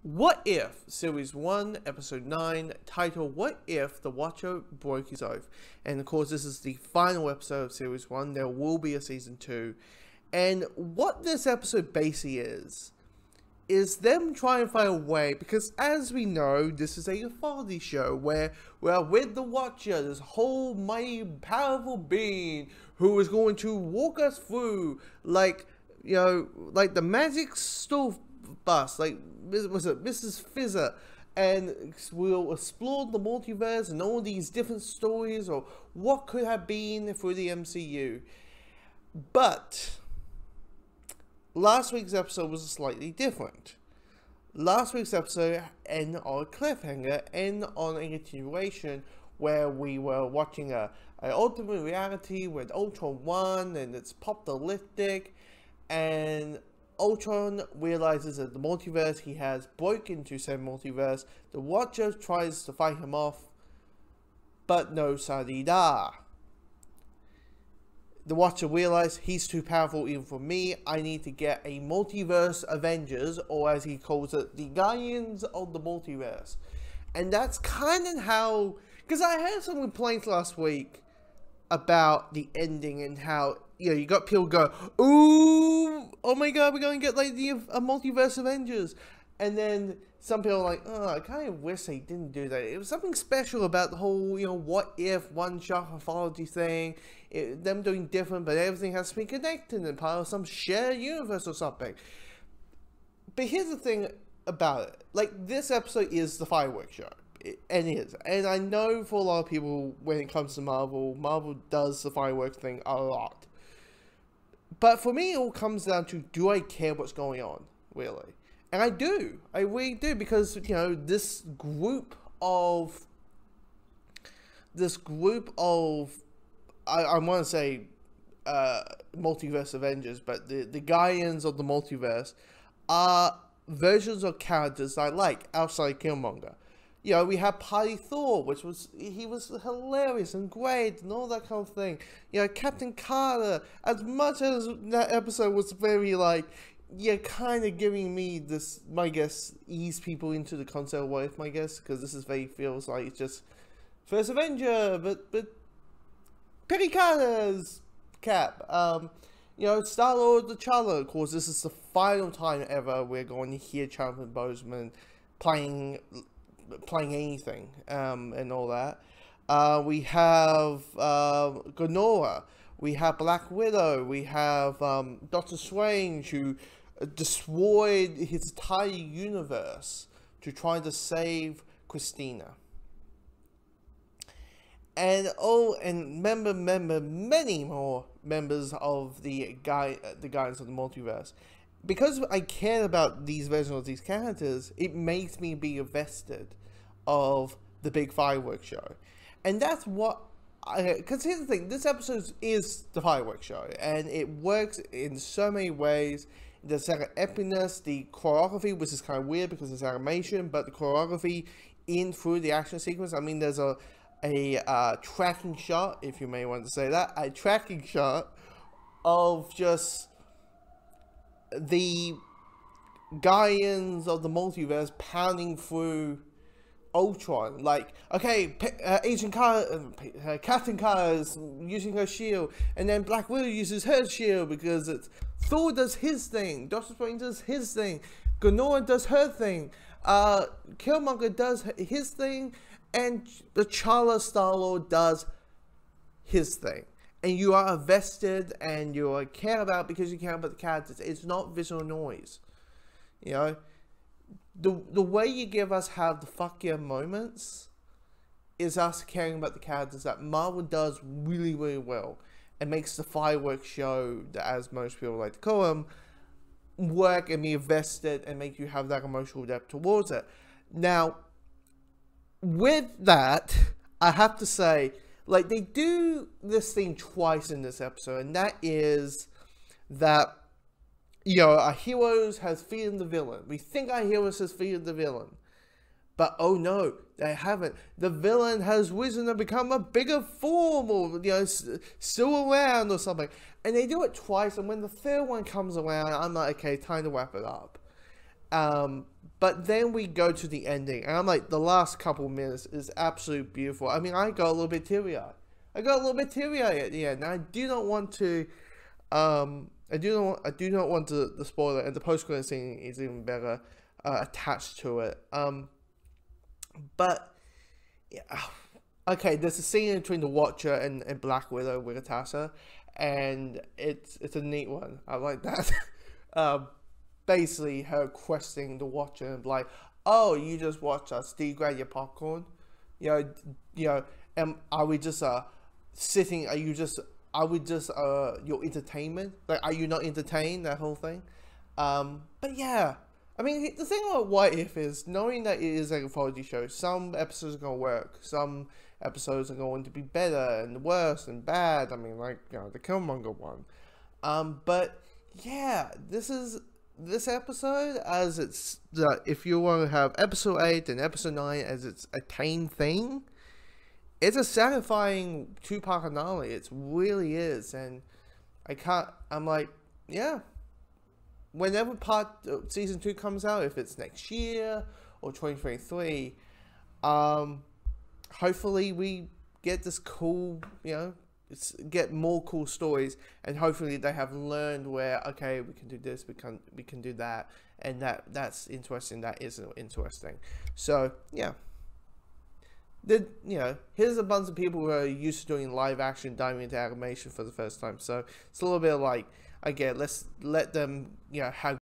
What If, Series 1, Episode 9, title What If the Watcher Broke His Oath? And of course, this is the final episode of Series 1. There will be a Season 2. And what this episode basically is them trying to find a way, because as we know, this is a authority show where we're with the Watcher, this whole mighty, powerful being who is going to walk us through, like, you know, like the magic stove bus, like, was it Mrs. Fizzer, and we'll explore the multiverse and all these different stories or what could have been through the MCU. But last week's episode was slightly different. Last week's episode ended on a cliffhanger, ended on a continuation where we were watching an alternate reality with Ultron won and it's apocalyptic, and Ultron realizes that the multiverse he has broken into said multiverse. The Watcher tries to fight him off, but no sadida. The Watcher realizes he's too powerful even for me. I need to get a Multiverse Avengers, or as he calls it, the Guardians of the Multiverse. And that's kind of how, because I had some complaints last week about the ending and how, you know, you got people go, ooh, oh my god, we're going to get like a Multiverse Avengers. And then some people are like, oh, I kind of wish they didn't do that. It was something special about the whole, you know, what if one-shot mythology thing, them doing different, but everything has to be connected and part of some shared universe or something. But here's the thing about it. Like, this episode is the fireworks show. And it is. And I know for a lot of people, when it comes to Marvel, Marvel does the fireworks thing a lot. But for me, it all comes down to, do I care what's going on, really? And I do. I really do, because, you know, this group of, I want to say, Multiverse Avengers, but the Guardians of the Multiverse are versions of characters I like, outside Killmonger. You know, we had Party Thor, which was, he was hilarious and great and all that kind of thing. You know, Captain Carter, as much as that episode was very, like, yeah, kind of giving me this, my guess, ease people into the concept of what if, my guess, because this is very, feels like it's just First Avenger, but Peggy Carter's Cap. You know, Star-Lord T'Challa, of course, this is the final time ever we're going to hear Chadwick Boseman playing anything, and all that. We have Gamora, we have Black Widow, we have Doctor Strange, who destroyed his entire universe to try to save Christina. And many more members of the Guardians of the Multiverse. Because I care about these versions of these characters, it makes me be invested of the big fireworks show. And that's what because here's the thing, this episode is the fireworks show, and it works in so many ways. There's like an epicness, the choreography, which is kind of weird because it's animation, but the choreography in through the action sequence, I mean, there's a tracking shot, if you may want to say that, a tracking shot of just the Guardians of the Multiverse pounding through Ultron. Like, okay, Agent Carter, Captain Carter is using her shield, and then Black Widow uses her shield because it's Thor does his thing, Doctor Strange does his thing, Gamora does her thing, Killmonger does his thing, and T'Challa Star-Lord does his thing. And you are invested and you care about because you care about the characters. It's not visual noise. You know? The way you give us have the fuck yeah moments is us caring about the characters that Marvel does really, really well. And makes the fireworks show, as most people like to call them, work and be invested and make you have that emotional depth towards it. Now, with that, I have to say, like, they do this thing twice in this episode, and that is that, you know, our heroes has defeated the villain. We think our heroes has defeated the villain. But, oh no, they haven't. The villain has risen and become a bigger form, or, you know, still around or something. And they do it twice, and when the third one comes around, I'm like, okay, time to wrap it up. But then we go to the ending, and I'm like, the last couple minutes is absolutely beautiful. I mean, I got a little bit teary-eyed. At the end. And I do not want to, I do not want to spoil it. And the post-credit scene is even better attached to it. But yeah, okay. There's a scene between the Watcher and Black Widow with Natasha, and it's a neat one. I like that. Basically, her questioning the Watcher and like, "Oh, you just watched us. Do you grab your popcorn? You know, are we just sitting? Are we just your entertainment? Like, are you not entertained? That whole thing." But yeah, I mean, the thing about What If is knowing that it is like a anthology show. Some episodes are gonna work. Some episodes are going to be better and worse and bad. I mean, like, you know, the Killmonger one. But yeah, this episode, as it's if you want to have episode 8 and episode 9 as its attained thing, it's a satisfying 2-part finale. It really is, and I'm like, yeah. Whenever season 2 comes out, if it's next year or 2023, hopefully we get this cool, get more cool stories, and hopefully they have learned where, okay, we can do this, we can do that, and that's interesting, that isn't interesting. So yeah, here's a bunch of people who are used to doing live action diving into animation for the first time. So it's a little bit like, again, let's let them have